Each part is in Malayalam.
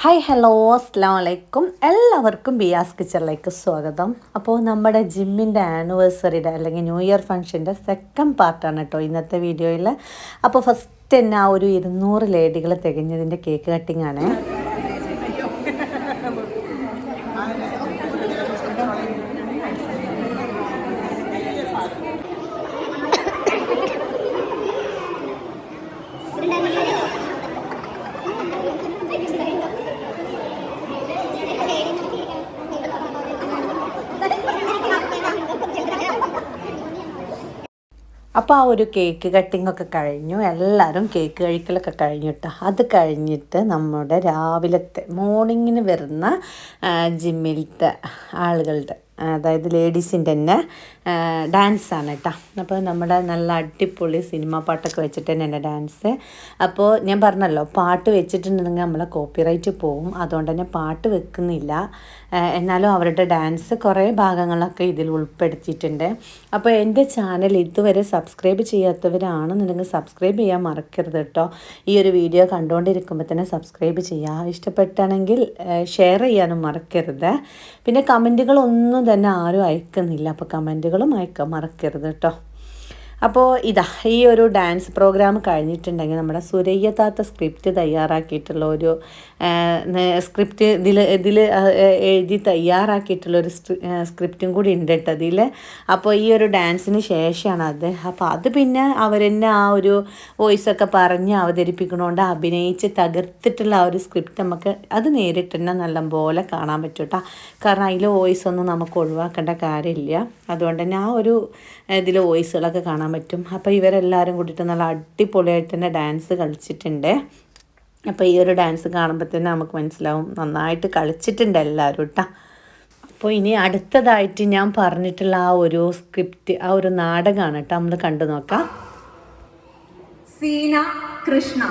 ഹായ് ഹലോ അസ്സാം വലൈക്കും. എല്ലാവർക്കും ബിയാസ് കിച്ചണിലേക്ക് സ്വാഗതം. അപ്പോൾ നമ്മുടെ ജിമ്മിൻ്റെ ആനിവേഴ്സറിയുടെ അല്ലെങ്കിൽ ന്യൂ ഇയർ ഫംഗ്ഷൻ്റെ സെക്കൻഡ് പാർട്ടാണ് കേട്ടോ ഇന്നത്തെ വീഡിയോയിൽ. അപ്പോൾ ഫസ്റ്റ് തന്നെ ആ ഒരു 200 ലേഡികൾ തികഞ്ഞതിൻ്റെ കേക്ക് കട്ടിംഗ് ആണ്. അപ്പോൾ ആ ഒരു കേക്ക് കട്ടിങ്ങൊക്കെ കഴിഞ്ഞു, എല്ലാവരും കേക്ക് കഴിക്കലൊക്കെ കഴിഞ്ഞിട്ട് അത് കഴിഞ്ഞിട്ട് നമ്മുടെ രാവിലത്തെ മോർണിംഗിന് വരുന്ന ജിമ്മിലത്തെ ആളുകളുടെ അതായത് ലേഡീസിൻ്റെ തന്നെ ഡാൻസാണ് കേട്ടോ. അപ്പോൾ നമ്മുടെ നല്ല അടിപൊളി സിനിമ പാട്ടൊക്കെ വെച്ചിട്ട് തന്നെ ഡാൻസ്. അപ്പോൾ ഞാൻ പറഞ്ഞല്ലോ പാട്ട് വെച്ചിട്ടുണ്ടെങ്കിൽ നമ്മളെ കോപ്പിറൈറ്റ് പോവും, അതുകൊണ്ട് തന്നെ പാട്ട് വെക്കുന്നില്ല. എന്നാലും അവരുടെ ഡാൻസ് കുറേ ഭാഗങ്ങളൊക്കെ ഇതിൽ ഉൾപ്പെടുത്തിയിട്ടുണ്ട്. അപ്പോൾ എൻ്റെ ചാനൽ ഇതുവരെ സബ്സ്ക്രൈബ് ചെയ്യാത്തവരാണെന്നുണ്ടെങ്കിൽ സബ്സ്ക്രൈബ് ചെയ്യാൻ മറക്കരുത് കേട്ടോ. ഈ ഒരു വീഡിയോ കണ്ടുകൊണ്ടിരിക്കുമ്പോൾ തന്നെ സബ്സ്ക്രൈബ് ചെയ്യുക, ഇഷ്ടപ്പെട്ടാണെങ്കിൽ ഷെയർ ചെയ്യാനും മറക്കരുത്. പിന്നെ കമൻറ്റുകളൊന്നും തന്നെ ആരും അയക്കുന്നില്ല, അപ്പോൾ കമൻറ്റുകളും അയക്കാൻ മറക്കരുത് കേട്ടോ. അപ്പോൾ ഇതാ ഈ ഒരു ഡാൻസ് പ്രോഗ്രാം കഴിഞ്ഞിട്ടുണ്ടെങ്കിൽ നമ്മുടെ സുരയ്യ താത്ത സ്ക്രിപ്റ്റ് തയ്യാറാക്കിയിട്ടുള്ള ഒരു സ്ക്രിപ്റ്റ് ഇതിൽ എഴുതി തയ്യാറാക്കിയിട്ടുള്ളൊരു സ്ക്രിപ്റ്റും കൂടി ഉണ്ട് കേട്ടോ അതിൽ. അപ്പോൾ ഈ ഒരു ഡാൻസിന് ശേഷമാണ് അത്. അപ്പോൾ അത് പിന്നെ അവരെന്നെ ആ ഒരു വോയിസൊക്കെ പറഞ്ഞ് അവതരിപ്പിക്കണോണ്ട് അഭിനയിച്ച് തകർത്തിട്ടുള്ള ആ ഒരു സ്ക്രിപ്റ്റ് നമുക്ക് അത് നേരിട്ട് തന്നെ നല്ലപോലെ കാണാൻ പറ്റും കേട്ടോ. കാരണം അതിൽ വോയിസൊന്നും നമുക്ക് ഒഴിവാക്കേണ്ട കാര്യമില്ല, അതുകൊണ്ട് തന്നെ ആ ഒരു ഇതിൽ വോയിസുകളൊക്കെ കാണാൻ പറ്റും. അപ്പോൾ ഇവരെല്ലാവരും കൂടിയിട്ട് നല്ല അടിപൊളിയായിട്ട് തന്നെ ഡാൻസ് കളിച്ചിട്ടുണ്ട്. അപ്പോൾ ഈ ഒരു ഡാൻസ് കാണുമ്പോൾ തന്നെ നമുക്ക് മനസ്സിലാവും നന്നായിട്ട് കളിച്ചിട്ടുണ്ട് എല്ലാവരും കേട്ടോ. അപ്പോൾ ഇനി അടുത്തതായിട്ട് ഞാൻ പറഞ്ഞിട്ടുള്ള ആ ഒരു സ്ക്രിപ്റ്റ്, ആ ഒരു നാടകമാണ് കേട്ടോ, നമ്മൾ കണ്ടു നോക്കാം. സീന കൃഷ്ണ.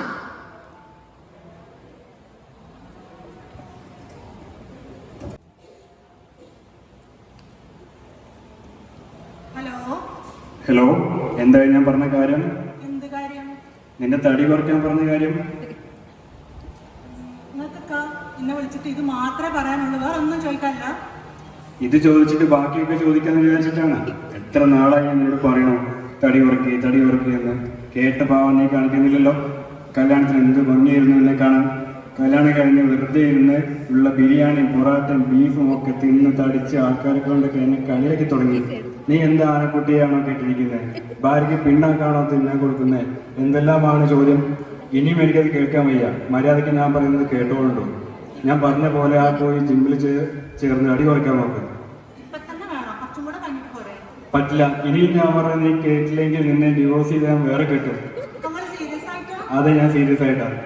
ഹലോ, എന്താ ഞാൻ പറഞ്ഞ കാര്യം? എന്ത് കാര്യം? നിന്റെ തടി കുറയ്ക്കാൻ പറഞ്ഞ കാര്യം. നിങ്ങൾക്കൊക്കെ എന്നെ വിളിച്ചിട്ട് ഇത് മാത്രമേ പറയാനുള്ളൂ, വേറെ ഒന്നും ചോദിക്കാനില്ല? ഇത് ചോദിച്ചിട്ട് ബാക്കിയൊക്കെ ചോദിക്കാന്ന് വിചാരിച്ചിട്ടാണ്. എത്ര നാളായി എന്നോട് പറയണോ തടി കുറയ്ക്കുക എന്ന്. കേട്ട പാവം നീ കാണിക്കുന്നില്ലല്ലോ. കല്യാണത്തിന് എന്ത് ഭംഗിയായിരുന്നു എന്നെ കാണാൻ. കല്യാണം കഴിഞ്ഞ് വെറുതെ ഇരുന്ന് ഉള്ള ബിരിയാണിയും പൊറാട്ടയും ബീഫും ഒക്കെ തിന്ന് തടിച്ച് ആൾക്കാരെ കൊണ്ടൊക്കെ എന്നെ കളിയാക്കി തുടങ്ങി. നീ എന്താ ആനക്കുട്ടിയാണോ കേട്ടിരിക്കുന്നത്? ഭാര്യയ്ക്ക് പിണ്ണാക്കാണോ തിന്നാൻ കൊടുക്കുന്നത്? എന്തെല്ലാമാണ് ചോദ്യം. ഇനിയും എനിക്കത് കേൾക്കാൻ വയ്യ. മര്യാദയ്ക്ക് ഞാൻ പറയുന്നത് കേട്ടോളുണ്ടോ? ഞാൻ പറഞ്ഞ പോലെ ആ പോയി ജിമ്മിൽ ചേർന്ന് അടി കുറയ്ക്കാൻ നോക്ക്. പറ്റില്ല. ഇനിയും ഞാൻ പറഞ്ഞത് നീ കേട്ടില്ലെങ്കിൽ നിന്നെ ഡിവോഴ്സ് ചെയ്ത് ഞാൻ വേറെ കേട്ടു. അതെ, ഞാൻ സീരിയസ് ആയിട്ടാണ്.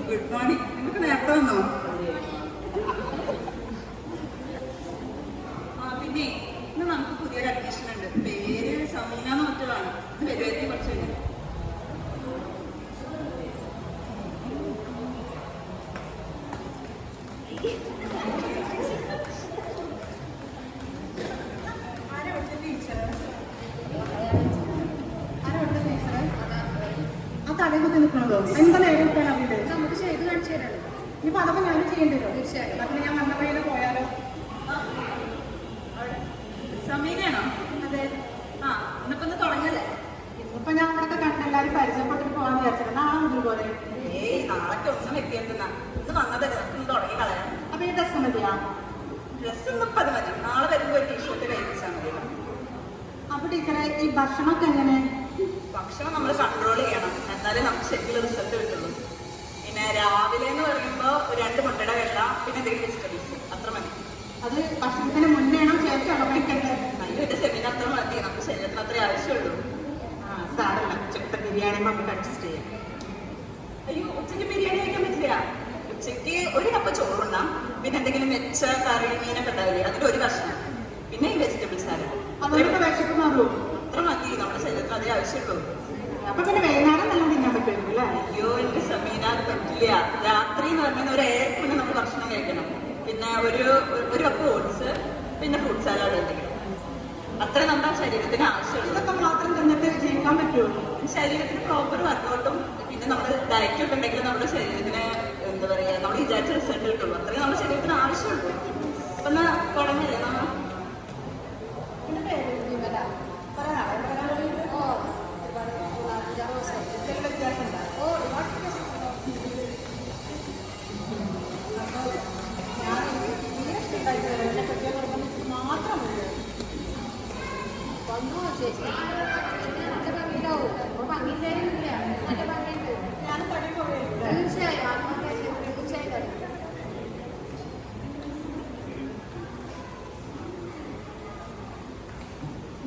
Good morning. നിങ്ങൾക്ക് നേരത്തെ വന്നോ? പിന്നെ ഇന്ന് നമുക്ക് പുതിയൊരു അഡ്മിഷൻ ഉണ്ട്. പേര് സമീന എന്ന് മറ്റുള്ളതാണ്. ഇത് വരുമായിരിക്കും കുറച്ച് കഴിഞ്ഞു. തലകുത്തി നിൽക്കണതോ? എന്താ നേരം നമുക്ക് ചെയ്ത് കാണിച്ചു തരാമല്ലോ. ഇനിയിപ്പോൾ അതൊക്കെ ഞാനും ചെയ്യേണ്ടി വരും. തീർച്ചയായും. അപ്പം ഞാൻ വന്ന വഴിയിൽ പോയാലോ? സമീനയാണോ? അതെ. ആ, ഇന്നിപ്പോൾ ഒന്ന് തുടങ്ങല്ലേ? ഇന്നിപ്പോൾ ഞാൻ അവിടുത്തെ കണ്ട് എല്ലാവരും പരിചയപ്പെട്ടിട്ട് പോകാന്ന് വിചാരിച്ചത്. നാളെ മുതൽ പോലെ. നാളൊക്കെ ഒന്നും എത്തിയെത്തുന്ന ഇന്ന് വന്നതല്ലേ, നമുക്ക് തുടങ്ങി കളയാം. അപ്പോൾ ഈ ഡ്രസ്സ് മതിയാ? ഡ്രസ്സ് ഇന്നിപ്പോൾ അത് മതി. നാളെ വരുമ്പോൾ ഒരു ടീഷർട്ട് കഴിപ്പിച്ചാൽ മതി. ടീച്ചറെ ഈ ഭക്ഷണമൊക്കെ എങ്ങനെ? ഭക്ഷണം നമ്മൾ കൺട്രോൾ ചെയ്യണം, എന്നാലേ നമുക്ക് ശരിക്കുള്ള റിസൾട്ട് കിട്ടുള്ളൂ. പിന്നെ രാവിലെ എന്ന് പറയുമ്പോൾ 2 മുട്ടയുടെ വെള്ള, പിന്നെ എന്തെങ്കിലും വെജിറ്റബിൾസ്, അത്ര മതി. അത് ഭക്ഷണത്തിന് മുന്നേണോ ശേഷമാണോ കഴിക്കേണ്ടത്? നല്ലൊരു സെമിന് അത്ര മതി, നമുക്ക് ശരീരത്തിന് അത്രേ ആവശ്യമുള്ളൂ. സാരമില്ല, ഉച്ചക്കത്തെ ബിരിയാണി നമുക്ക് അഡ്ജസ്റ്റ് ചെയ്യാം. അയ്യോ, ഉച്ചയ്ക്ക് ബിരിയാണി കഴിക്കാൻ പറ്റില്ല. ഉച്ചയ്ക്ക് 1 കപ്പ് ചോറുണ്ടാം, പിന്നെ എന്തെങ്കിലും വെച്ച കറി മീനൊക്കെ ഉണ്ടാവില്ലേ, അതിലൊരു കഷ്ണം, പിന്നെ ഈ വെജിറ്റബിൾ സാലഡ്. അതുകൊണ്ട് വിശപ്പ് മാറുമോ? അത്ര മതി, നമ്മുടെ ശരീരത്തിന് അതേ ആവശ്യമുള്ളൂ. അപ്പൊ പിന്നെ വൈകുന്നേരം നല്ല തിന്നാൻ പറ്റുമായിരിക്കും അല്ലേ? അയ്യോ, എനിക്ക് സമീന അത് പറ്റില്ല. രാത്രി എന്ന് പറഞ്ഞാൽ 1 ഏഴ് പിന്നെ നമ്മൾ ഭക്ഷണം കഴിക്കണം. പിന്നെ ഒരു കപ്പ് ഓട്സ്, പിന്നെ ഫ്രൂട്ട് സാലഡ് എന്തെങ്കിലും, അത്ര നമ്മുടെ ശരീരത്തിന് ആവശ്യമുള്ളൂ. ഇതൊക്കെ മാത്രം തിന്നിട്ട് ജീവിക്കാൻ പറ്റുമോ? ശരീരത്തിന് പ്രോപ്പർ വർക്കൗട്ടും പിന്നെ നമ്മൾ ഡയറ്റ് ഒക്കെ ഉണ്ടെങ്കിൽ നമ്മുടെ ശരീരത്തിന് എന്താ പറയുക, നമ്മൾ വിചാരിച്ച റിസൾട്ട് കിട്ടുള്ളൂ. അത്രയും നമ്മുടെ ശരീരത്തിന് ആവശ്യമുള്ളൂ. അപ്പൊ എന്നാ തുടങ്ങില്ലേ നമ്മൾ?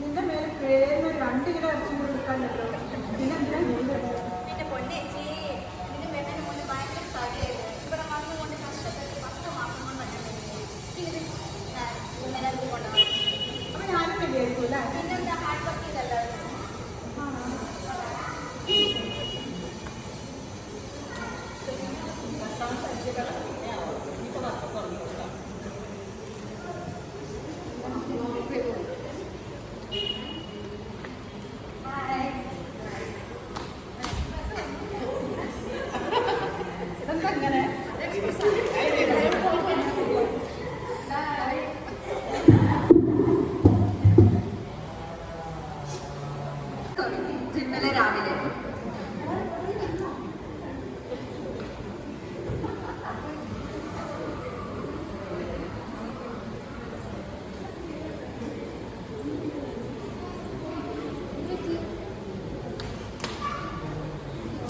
നിന്റെ മേലെ പേരിന് 2 കിലോ ഇറച്ചി കൂടി എടുക്കാനല്ലോ. പിന്നെ എന്തിനാ പിന്നെ പൊന്നേച്ചി, ഇതിന് വരുന്നതിന് മുന്നേ ഭയങ്കര തടിയായിരുന്നു. ഇവിടെ വന്നുകൊണ്ട് കഷ്ടപ്പെട്ട് 10 മാസം കൊണ്ട് പിന്നെ ഇങ്ങനെ കൊണ്ടുപോകും. അപ്പൊ ഞാനും വലിയായിരിക്കും അല്ലേ? പിന്നെന്താ ഹാർഡ് വർക്ക് ചെയ്തല്ലായിരുന്നു. ഇതെന്താ ഇങ്ങനെ? ഇന്നലെ രാവിലെ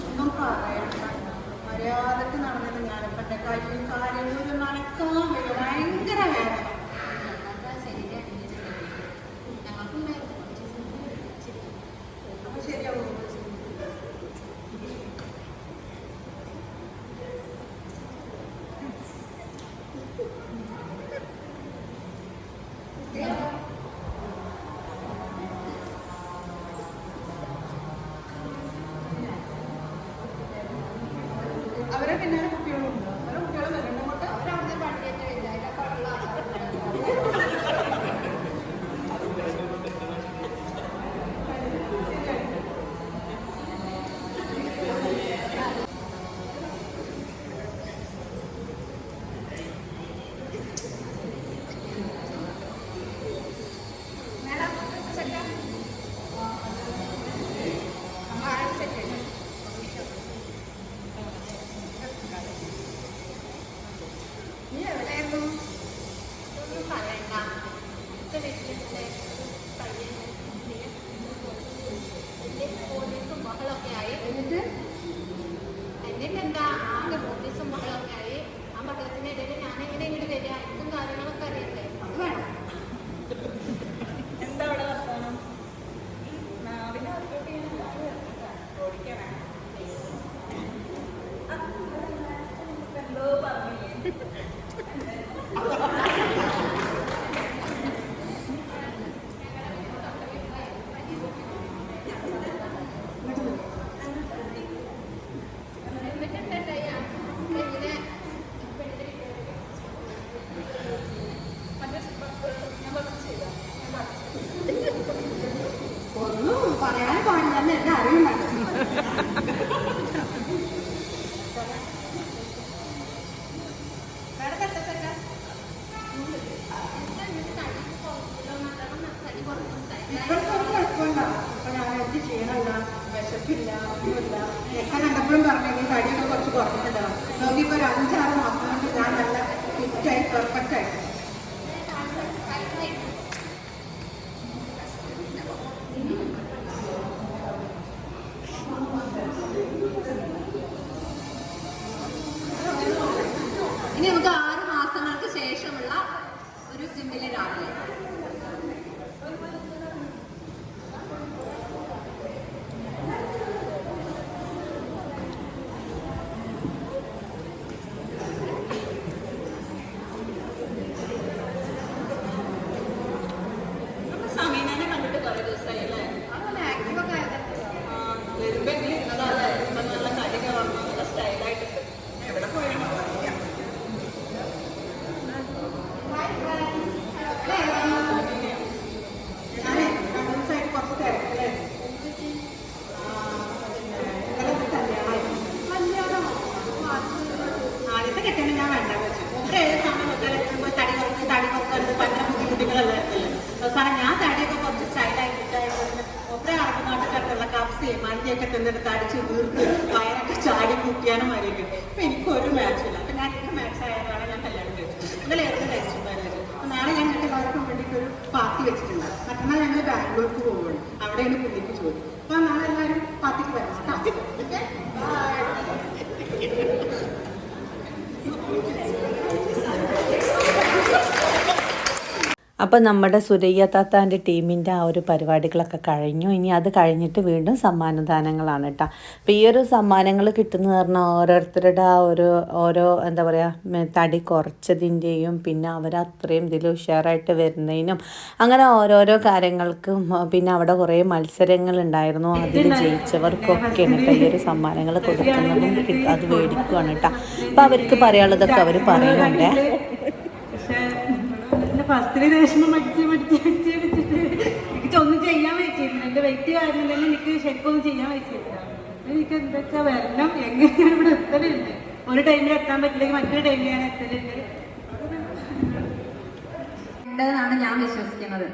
ഒന്നും പറയണ്ട. മര്യാദക്ക് നടന്നത് ഞാനിപ്പോ എന്റെ കയ്യും കാര്യങ്ങളും നടക്കാൻ വയ്യ. ഭയങ്കര വേദന. അപ്പൊ ശരിയാവും. അവരെ പിന്നാലെ കുട്ടികളുണ്ട്. അവരെ കുട്ടികളും വരണം കൊണ്ട് അവരവിടുത്തെ പണ്ടിയൊക്കെ ഇല്ല, ഇതൊക്കെ ഉള്ള നീ എവിടെയായിരുന്നു? ഒന്നും പറയണ്ട. എന്റെ വീട്ടിലെ പയ്യൻ വലിയ പോലീസും ബഹളമൊക്കെ ആയി. എന്നിട്ടെന്താ ആകെ പോലീസും ബഹളമൊക്കെ ആയി. ആ ബഹളത്തിനിടയിൽ ഞാനെങ്ങനെ ഇങ്ങോട്ട് വരിക? ഇതും കാര്യങ്ങളൊക്കെ അറിയണ്ടേ? അത് വേണം. എന്താ അവിടെ വർത്തമാനം? നാവിനെ വർക്കൗട്ട് ചെയ്യാൻ ഓടിക്കണേ. എന്തോ പറഞ്ഞില്ലേ? എന്നിട്ടെന്താ ചെയ്യാ? ഇങ്ങനെ ഒന്നും പറയാൻ പാടില്ലെന്ന് എന്നെ അറിയുന്നുണ്ട്. ഇപ്പോഴത്തെ ഒരു കുഴപ്പമുണ്ടാവും. അപ്പൊ ഞാൻ എന്ത് ചെയ്യണല്ല, വിശപ്പില്ല, ഒന്നുമില്ല. എന്നെ കണ്ടപ്പോഴും പറഞ്ഞു തടിയൊക്കെ കുറച്ച് കുറഞ്ഞിട്ടുണ്ടാവും. നോക്കിയപ്പോ ഒരു 5-6 മാസം കൊണ്ട് ഞാൻ നല്ല ഫിറ്റായി പെർഫെക്റ്റ് ആയി. മാച്ചിലേക്ക് എത്തുന്നിടത്ത് അടിച്ച് വീർത്ത് വയറൊക്കെ ചാടി കൂട്ടിയാനും മതിയൊക്കെ. അപ്പം എനിക്കൊരു മാച്ചില്ല. അപ്പം ഞാൻ എനിക്ക് മാച്ച് ആയതാണ് ഞാൻ കല്യാണം കഴിച്ചത്. ഇന്നലെ ഏതൊരു ടേസ്റ്റ് ഉണ്ടായിരുന്നു. അപ്പം നാളെ ഞാൻ ഞങ്ങൾക്ക് എല്ലാവർക്കും വേണ്ടിയിട്ട് ഒരു പാർട്ടി വെച്ചിട്ടുണ്ട്. മറ്റന്നാൾ ഞങ്ങൾ ബാംഗ്ലൂർക്ക് പോവുകയാണ്. അവിടെയാണ് പുള്ളിക്ക് ജോലി. അപ്പം നാളെ എല്ലാവരും പാർട്ടിക്ക് വരണം. ഓക്കെ, അപ്പോൾ നമ്മുടെ സുരയ്യ താത്താൻ്റെ ടീമിൻ്റെ ആ ഒരു പരിപാടികളൊക്കെ കഴിഞ്ഞു. ഇനി അത് കഴിഞ്ഞിട്ട് വീണ്ടും സമ്മാനദാനങ്ങളാണ് കേട്ടോ. അപ്പോൾ ഈ ഒരു സമ്മാനങ്ങൾ കിട്ടുന്നത് പറഞ്ഞാൽ ഓരോരുത്തരുടെ ആ ഓരോ എന്താ പറയുക തടി കുറച്ചതിൻ്റെയും പിന്നെ അവരത്രയും ഇതിൽ ഉഷാറായിട്ട് വരുന്നതിനും അങ്ങനെ ഓരോരോ കാര്യങ്ങൾക്കും പിന്നെ അവിടെ കുറേ മത്സരങ്ങളുണ്ടായിരുന്നു. അതിൽ ജയിച്ചവർക്കൊക്കെയാണ് കേട്ടോ ഈ ഒരു സമ്മാനങ്ങൾ കൊടുക്കുന്നതും അത് മേടിക്കുകയാണ് കേട്ടോ. അപ്പോൾ അവർക്ക് പറയാനുള്ളതൊക്കെ അവർ പറയുന്നുണ്ട്. ഫസ്റ്റില് ദേഷ്യം മടിച്ചിട്ട് എനിക്ക് ഒന്നും ചെയ്യാൻ വെച്ചിരുന്നു. എൻ്റെ വെയിറ്റ് കാരണം തന്നെ എനിക്ക് ശരിക്കും ഒന്നും ചെയ്യാൻ വെച്ചിരുന്നില്ല. എനിക്ക് എന്താ വെച്ചാൽ വരണം എങ്ങനെയാണ് ഇവിടെ എത്തലുണ്ട്. ഒരു ടൈമിൽ എത്താൻ പറ്റില്ലെങ്കിൽ മറ്റൊരു ടൈമിൽ ഞാൻ എത്തലുണ്ട് എന്നാണ് ഞാൻ വിശ്വസിക്കുന്നത്.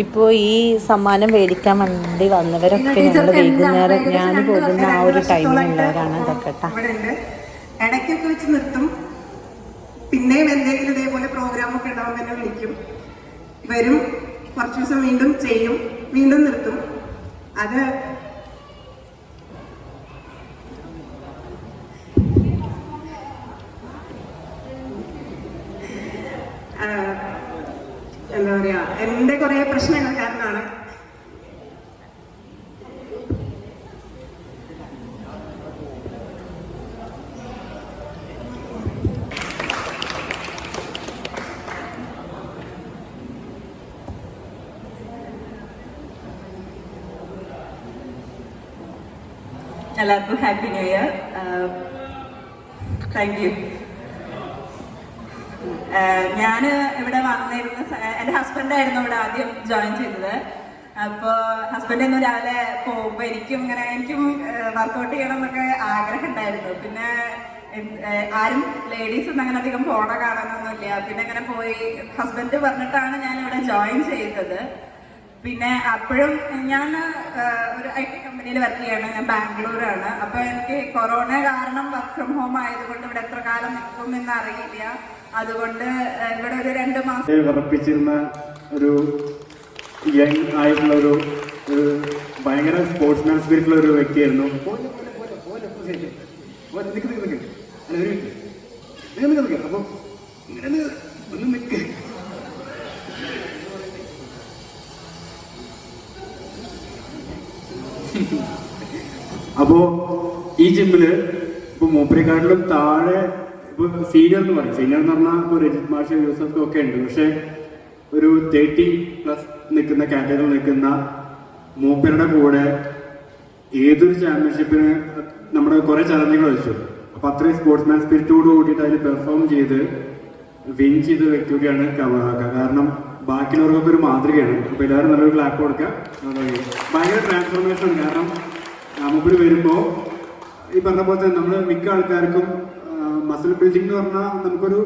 ഇപ്പോൾ ഈ സമ്മാനം മേടിക്കാൻ വേണ്ടി വന്നവരൊക്കെ ഞങ്ങൾ വൈകുന്നേരം ഞാൻ പോകുന്ന ആ ഒരു ടൈമിലുള്ളവരാണ് ഇതൊക്കെ കേട്ടോ. ഇടയ്ക്കൊക്കെ വെച്ച് നിർത്തും. പിന്നെയും എന്തെങ്കിലും ഇതേപോലെ പ്രോഗ്രാമൊക്കെ ഉണ്ടാവും തന്നെ വിളിക്കും. വരും, കുറച്ച് ദിവസം വീണ്ടും ചെയ്യും, വീണ്ടും നിർത്തും. അത് എന്താ പറയാ, എന്റെ കുറെ പ്രശ്നങ്ങൾ കാരണമാണ്. എല്ലാവർക്കും happy new year. Thank U. ഞാൻ ഇവിടെ വന്നിരുന്ന എൻ്റെ ഹസ്ബൻഡായിരുന്നു ഇവിടെ ആദ്യം ജോയിൻ ചെയ്തത്. അപ്പോൾ ഹസ്ബൻഡ് ഇന്ന് രാവിലെ പോകുമ്പോൾ എനിക്കും വർക്കൗട്ട് ചെയ്യണം എന്നൊക്കെ ആഗ്രഹം ഉണ്ടായിരുന്നു. പിന്നെ ആരും ലേഡീസ് ഒന്നും അങ്ങനെ അധികം പോണ കാണാനൊന്നുമില്ല. പിന്നെ അങ്ങനെ പോയി ഹസ്ബൻഡ് പറഞ്ഞിട്ടാണ് ഞാൻ ഇവിടെ ജോയിൻ ചെയ്തത്. പിന്നെ അപ്പോഴും ഞാൻ ഒരു IT കമ്പനിയിൽ വർക്ക് ചെയ്യാണ്. ഞാൻ ബാംഗ്ലൂരാണ്. അപ്പോൾ എനിക്ക് കൊറോണ കാരണം വർക്ക് ഫ്രം ഹോം ആയതുകൊണ്ട് ഇവിടെ എത്ര കാലം നിൽക്കും എന്ന് അറിയില്ല. അതുകൊണ്ട് ഇവിടെ ഒരു 2 മാസം വിറപ്പിച്ചിരുന്ന ഒരു യങ് ആയിട്ടുള്ള ഒരു ഭയങ്കര സ്പോർട്സ്മാൻ സ്പിരിറ്റുള്ള ഒരു വ്യക്തിയായിരുന്നു. അപ്പൊ ഇങ്ങനെ ഒന്ന് നിൽക്ക്. അപ്പോ ഈ ജിമ്മില് ഇപ്പൊ മൂപ്പരെക്കാട്ടിലും താഴെ ഇപ്പൊ സീനിയർ എന്ന് പറയും. സീനിയർ എന്ന് പറഞ്ഞാൽ ഇപ്പൊ രജിത് മാഷ്, യൂസഫ് ഒക്കെ ഉണ്ട്. പക്ഷെ ഒരു 30+ നിൽക്കുന്ന കാറ്റഗറിയിൽ നിൽക്കുന്ന മൂപ്പരുടെ കൂടെ ഏതൊരു ചാമ്പ്യൻഷിപ്പിന് നമ്മുടെ കുറെ ചലഞ്ചുകൾ വെച്ചു. അപ്പൊ അത്രയും സ്പോർട്സ്മാൻ സ്പിരിറ്റോട് കൂടിയിട്ട് അതിൽ പെർഫോം ചെയ്ത് വിൻ ചെയ്ത വ്യക്തി കൂടിയാണ് കമറാക്ക. കാരണം ബാക്കിയുള്ളവർക്കൊക്കെ ഒരു മാതൃകയാണ്. അപ്പൊ എല്ലാവരും നല്ലൊരു ക്ലാപ്പ് കൊടുക്കുക. ഭയങ്കര ട്രാൻസ്ഫോർമേഷൻ. കാരണം മൂപ്പര് വരുമ്പോ ഈ പറഞ്ഞ പോലെ തന്നെ നമ്മൾ മിക്ക ആൾക്കാർക്കും മസിൽ ബിൽഡിംഗ് എന്ന് പറഞ്ഞാൽ നമുക്കൊരു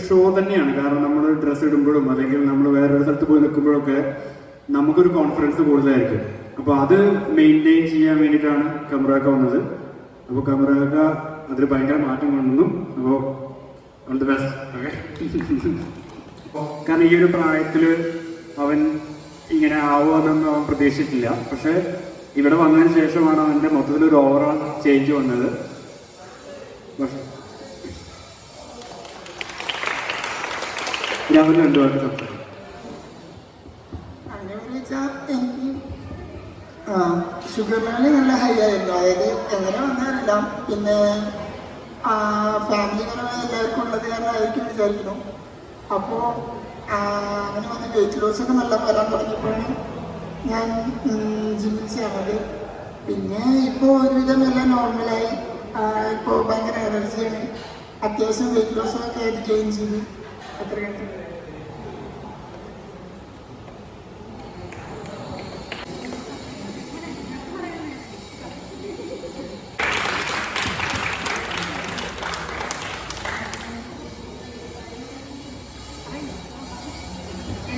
ഷോ തന്നെയാണ്. കാരണം നമ്മൾ ഡ്രസ്സ് ഇടുമ്പോഴും അല്ലെങ്കിൽ നമ്മൾ വേറൊരു സ്ഥലത്ത് പോയി നിൽക്കുമ്പോഴൊക്കെ നമുക്കൊരു കോൺഫിഡൻസ് കൂടുതലായിരിക്കും. അപ്പോൾ അത് മെയിൻറ്റെയിൻ ചെയ്യാൻ വേണ്ടിയിട്ടാണ് കമറാക്ക വന്നത്. അപ്പോൾ കമറാക്ക അതിൽ ഭയങ്കര മാറ്റം കൊണ്ടുവന്നു. അപ്പോൾ ഓൾ ദി ബെസ്റ്റ്. കാരണം ഈ ഒരു പ്രായത്തിൽ അവൻ ഇങ്ങനെ ആവുമെന്നൊന്നും അവൻ പ്രതീക്ഷിച്ചിട്ടില്ല. പക്ഷെ ഇവിടെ വന്നതിന് ശേഷമാണ് അവൻ്റെ മൊത്തത്തിലൊരു ഓവറോൾ ചേഞ്ച് വന്നത്. രാഹുൽ എന്തുകൊണ്ട് സംസാരിക്കും? അങ്ങനെ ചോദിച്ചാൽ എനിക്ക് ഷുഗർ ലെവൽ നല്ല ഹൈ ആയിരുന്നു. അതായത് എങ്ങനെ വന്നാലെല്ലാം പിന്നെ ഫാമിലി പരമായി എല്ലാവർക്കും ഉള്ളത് കാരണമായിരിക്കും വിചാരിക്കുന്നു. അപ്പോൾ അങ്ങനെ വന്ന് വെയിറ്റ് ലോസൊക്കെ നല്ല വരാൻ തുടങ്ങിയപ്പോഴാണ് ഞാൻ ജിമ്മിൽ ചെയ്യുന്നത്. പിന്നെ ഇപ്പോൾ ഒരുവിധം എല്ലാം നോർമലായി. ഇപ്പോൾ ഭയങ്കര എനർജിയാണ്. അത്യാവശ്യം വെയിറ്റ് ലോസൊക്കെ ആയിട്ട് ജോയിൻ ചെയ്തു. അത്രയാണ്.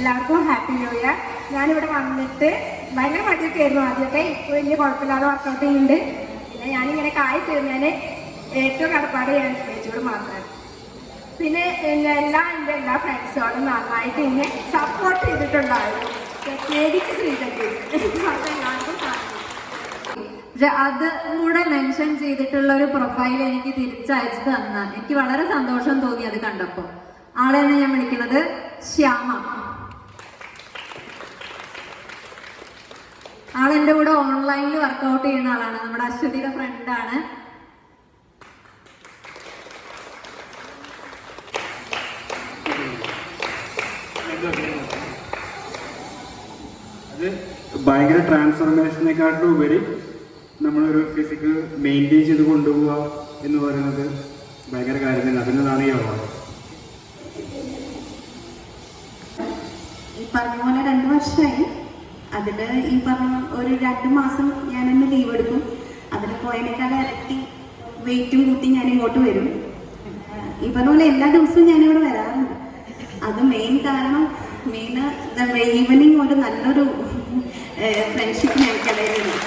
എല്ലാവർക്കും ഹാപ്പി ന്യൂ ഇയർ. ഞാനിവിടെ വന്നിട്ട് ഭയങ്കര മടിയൊക്കെ ആയിരുന്നു ആദ്യമൊക്കെ. ഇപ്പോൾ വലിയ കുഴപ്പമില്ലാതെ വർക്കൗട്ട് ചെയ്യുന്നുണ്ട്. പിന്നെ ഞാനിങ്ങനെ കായ് തീർന്നതിന് ഏറ്റവും കടപ്പാട് ഞാൻ ചേച്ചിയോട് മാത്രമാണ്. പിന്നെ എൻ്റെ എല്ലാ ഫ്രണ്ട്സുകളും നന്നായിട്ട് എന്നെ സപ്പോർട്ട് ചെയ്തിട്ടുണ്ടായിരുന്നു, പ്രത്യേകിച്ച് ശ്രീകട്ടി. അതെല്ലാവർക്കും കാണുന്നു. പക്ഷെ അത് കൂടെ മെൻഷൻ ചെയ്തിട്ടുള്ള ഒരു പ്രൊഫൈൽ എനിക്ക് തിരിച്ചയച്ചു തന്നാൽ എനിക്ക് വളരെ സന്തോഷം തോന്നി അത് കണ്ടപ്പോൾ. ആളെയാണ് ഞാൻ വിളിക്കുന്നത് ശ്യാമ. ആളെൻ്റെ കൂടെ ഓൺലൈനിൽ വർക്കൗട്ട് ചെയ്യുന്ന ആളാണ്. നമ്മുടെ അശ്വതിയുടെ ഫ്രണ്ടാണ്. അത് ഭയങ്കര ട്രാൻസ്ഫോർമേഷനെക്കാട്ടിലും ഉപരി നമ്മളൊരു ഫിസിക്കൽ മെയിൻറ്റെയിൻ ചെയ്ത് കൊണ്ടുപോവുക എന്ന് പറയുന്നത് ഭയങ്കര കാര്യം തന്നെ. അതിനതാണ് ഈ അവാർഡ്. ഈ പറഞ്ഞ പോലെ 2 വർഷമായി. അതിൽ ഈ പറഞ്ഞ ഒരു 2 മാസം ഞാനൊന്ന് ലീവ് എടുക്കും. അതിൽ പോയതിനേക്കാൾ ഇരട്ടി വെയിറ്റും കൂട്ടി ഞാൻ ഇങ്ങോട്ട് വരും. ഈ പറഞ്ഞ പോലെ എല്ലാ ദിവസവും ഞാനിവിടെ വരാറുണ്ട്. അത് മെയിൻ കാരണം ഈവനിങ് ഒരു നല്ലൊരു ഫ്രണ്ട്ഷിപ്പ് ഞങ്ങൾക്കിടയിലുണ്ട്.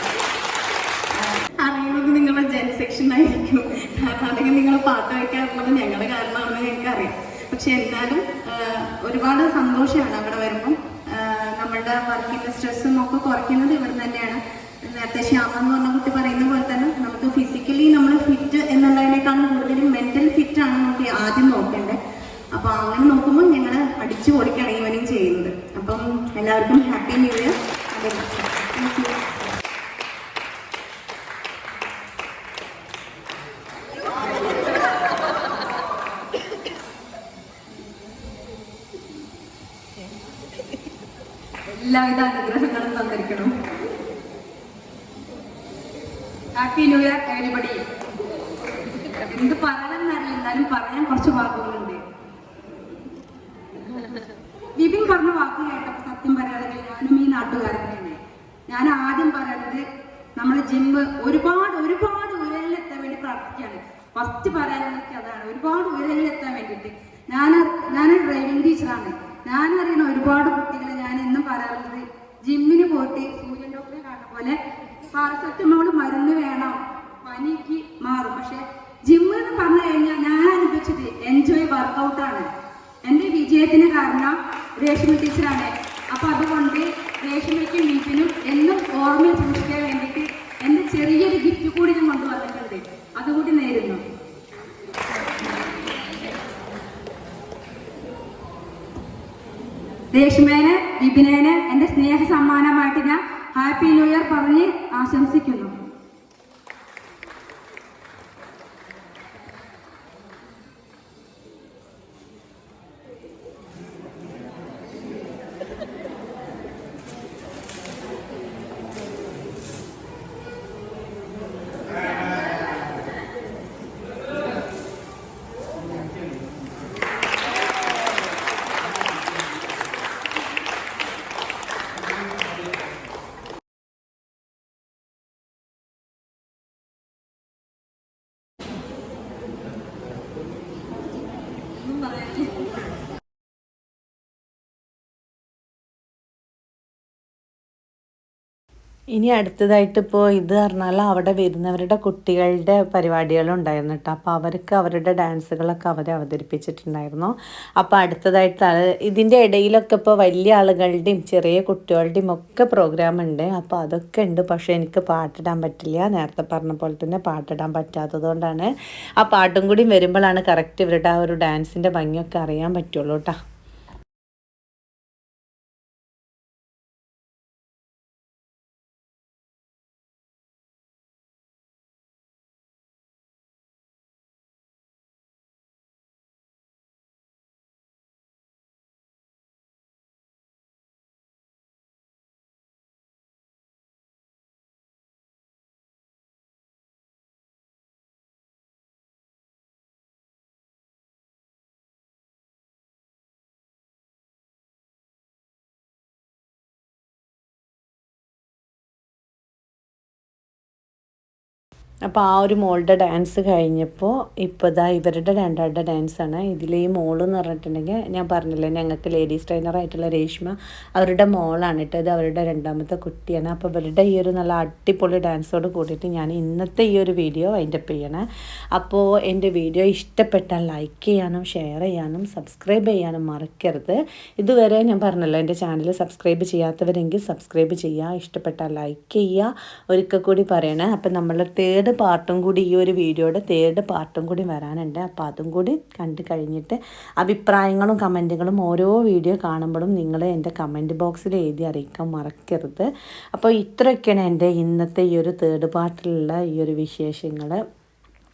അറിയണമെങ്കിൽ നിങ്ങളുടെ ജെൻ സെക്ഷൻ ആയിരിക്കും, അല്ലെങ്കിൽ നിങ്ങൾ പാട്ട് വയ്ക്കാറുള്ളത് ഞങ്ങളുടെ കാരണമാണെന്ന് ഞങ്ങൾക്കറിയാം. പക്ഷെ എന്നാലും ഒരുപാട് സന്തോഷമാണ് അവിടെ വരുമ്പം. നമ്മളുടെ വർക്കിൻ്റെ സ്ട്രെസ്സും ഒക്കെ കുറയ്ക്കുന്നത് ഇവിടെ തന്നെയാണ്. നേരത്തെ ശ്യാമ എന്ന് പറഞ്ഞ കുട്ടി പറയുന്ന പോലെ തന്നെ നമുക്ക് ഫിസിക്കലി നമ്മൾ ഫിറ്റ് എന്നുള്ളതിനേക്കാളും കൂടുതലും മെൻ്റൽ ഫിറ്റാണ് നമുക്ക് ആദ്യം നോക്കേണ്ടത്. അപ്പോൾ അങ്ങനെ നോക്കുമ്പോൾ ഞങ്ങൾ അടിച്ചു പൊളിക്കാണ് ഈവനിങ് ചെയ്യുന്നത്. അപ്പം എല്ലാവർക്കും happy new year. Thank you. എല്ലാവിധ അനുഗ്രഹങ്ങളും തന്നിരിക്കണം. Happy new year everybody. എന്ത് പറയണമെന്നറിയില്ല, എന്നാലും പറയാൻ കുറച്ച് വാക്കുകളുണ്ട്. വിപിൻ പറഞ്ഞ വാക്ക് കേട്ടപ്പോൾ സത്യം പറയാതെ ഞാനും ഈ നാട്ടുകാരൻ തന്നെ. ഞാൻ ആദ്യം പറയുന്നത് നമ്മുടെ ജിമ്മ് ഒരുപാട് ഉയരങ്ങളിലെത്താൻ വേണ്ടി പ്രാർത്ഥിക്കുകയാണ്. ഫസ്റ്റ് പറയാനുള്ളത് അതാണ്, ഒരുപാട് ഉയരങ്ങളിലെത്താൻ വേണ്ടിയിട്ട്. ഞാൻ ഡ്രൈവിംഗ് ടീച്ചറാണ്. ഞാനറിയണ ഒരുപാട് കുട്ടികളെ ഞാൻ എന്നും പറയാറുള്ളത്, ജിമ്മിന് പോയിട്ട് സൂര്യൻ ഡോക്ടറെ കാണുന്ന പോലെ പാരസെറ്റമോള് മരുന്ന് വേണം, പനിക്ക് മാറും. പക്ഷെ ജിമ്മ് എന്ന് പറഞ്ഞു കഴിഞ്ഞാൽ ഞാൻ അനുഭവിച്ചത് എൻജോയ് വർക്കൗട്ടാണ്. എൻ്റെ വിജയത്തിന് കാരണം രേഷ്മ ടീച്ചറാണ്. അപ്പൊ അതുകൊണ്ട് രേഷ്മയ്ക്കും വീട്ടിനും എന്നും ഓർമ്മയിൽ സൂക്ഷിക്കാൻ വേണ്ടിയിട്ട് എൻ്റെ ചെറിയൊരു ഗിഫ്റ്റ് കൂടി ഞാൻ കൊണ്ടുവന്നിട്ടുണ്ട്. അതുകൂടി നേരുന്നു. രേഷ്മേനെ വിപിനേനെ എൻ്റെ സ്നേഹ സമ്മാനമായിട്ട് ഞാൻ ഹാപ്പി ന്യൂ ഇയർ പറഞ്ഞ് ആശംസിക്കുന്നു. ഇനി അടുത്തതായിട്ട് ഇപ്പോൾ ഇത് പറഞ്ഞാൽ അവിടെ വരുന്നവരുടെ കുട്ടികളുടെ പരിപാടികളുണ്ടായിരുന്നു കേട്ടോ. അപ്പോൾ അവർക്ക് അവരുടെ ഡാൻസുകളൊക്കെ അവർ അവതരിപ്പിച്ചിട്ടുണ്ടായിരുന്നു. അപ്പോൾ അടുത്തതായിട്ട് ഇതിൻ്റെ ഇടയിലൊക്കെ ഇപ്പോൾ വലിയ ആളുകളുടെയും ചെറിയ കുട്ടികളുടെയും ഒക്കെ പ്രോഗ്രാം ഉണ്ട്. അപ്പോൾ അതൊക്കെ ഉണ്ട്. പക്ഷേ എനിക്ക് പാട്ടിടാൻ പറ്റില്ല. നേരത്തെ പറഞ്ഞ പോലെ തന്നെ പാട്ടിടാൻ പറ്റാത്തത് കൊണ്ടാണ്. ആ പാട്ടും കൂടി വരുമ്പോഴാണ് കറക്റ്റ് ഇവരുടെ ആ ഒരു ഡാൻസിൻ്റെ ഭംഗിയൊക്കെ അറിയാൻ പറ്റുള്ളൂ കേട്ടോ. അപ്പോൾ ആ ഒരു മോളുടെ ഡാൻസ് കഴിഞ്ഞപ്പോൾ ഇപ്പോൾ ഇതാ ഇവരുടെ രണ്ടാളുടെ ഡാൻസാണ്. ഇതിൽ ഈ മോളെന്ന് പറഞ്ഞിട്ടുണ്ടെങ്കിൽ ഞാൻ പറഞ്ഞില്ലേ ഞങ്ങൾക്ക് ലേഡീസ് ട്രെയിനറായിട്ടുള്ള രേഷ്മ അവരുടെ മോളാണ് കേട്ടോ. ഇത് അവരുടെ രണ്ടാമത്തെ കുട്ടിയാണ്. അപ്പോൾ ഇവരുടെ ഈ ഒരു നല്ല അടിപൊളി ഡാൻസോട് കൂടിയിട്ട് ഞാൻ ഇന്നത്തെ ഈ ഒരു വീഡിയോ വൈൻഡപ്പ് ചെയ്യണേ. അപ്പോൾ എൻ്റെ വീഡിയോ ഇഷ്ടപ്പെട്ടാൽ ലൈക്ക് ചെയ്യാനും ഷെയർ ചെയ്യാനും സബ്സ്ക്രൈബ് ചെയ്യാനും മറക്കരുത്. ഇതുവരെ ഞാൻ പറഞ്ഞല്ലോ എൻ്റെ ചാനൽ സബ്സ്ക്രൈബ് ചെയ്യാത്തവരെങ്കിൽ സബ്സ്ക്രൈബ് ചെയ്യുക, ഇഷ്ടപ്പെട്ടാൽ ലൈക്ക് ചെയ്യുക. ഒരിക്കൽ കൂടി പറയണേ. അപ്പം നമ്മൾ തേർഡ് പാർട്ടും കൂടി ഈ ഒരു വീഡിയോയുടെ തേർഡ് പാർട്ടും കൂടി വരാനുണ്ട്. അപ്പോൾ അതും കൂടി കണ്ടു കഴിഞ്ഞിട്ട് അഭിപ്രായങ്ങളും കമൻറ്റുകളും ഓരോ വീഡിയോ കാണുമ്പോഴും നിങ്ങൾ എൻ്റെ കമൻറ്റ് ബോക്സിൽ എഴുതി അറിയിക്കാൻ മറക്കരുത്. അപ്പോൾ ഇത്രയൊക്കെയാണ് എൻ്റെ ഇന്നത്തെ ഈ ഒരു തേർഡ് പാർട്ടിലുള്ള ഈ ഒരു വിശേഷങ്ങൾ.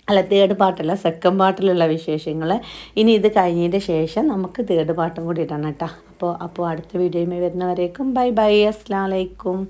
അല്ല, തേർഡ് പാർട്ടല്ല, സെക്കൻഡ് പാർട്ടിലുള്ള വിശേഷങ്ങൾ. ഇനി ഇത് കഴിഞ്ഞതിൻ്റെ ശേഷം നമുക്ക് തേർഡ് പാർട്ടും കൂടി ഇടണം കേട്ടോ. അപ്പോൾ അടുത്ത വീഡിയോയുമായി വരുന്നവരേക്കും ബൈ ബൈ, അസ്സലാമു അലൈക്കും.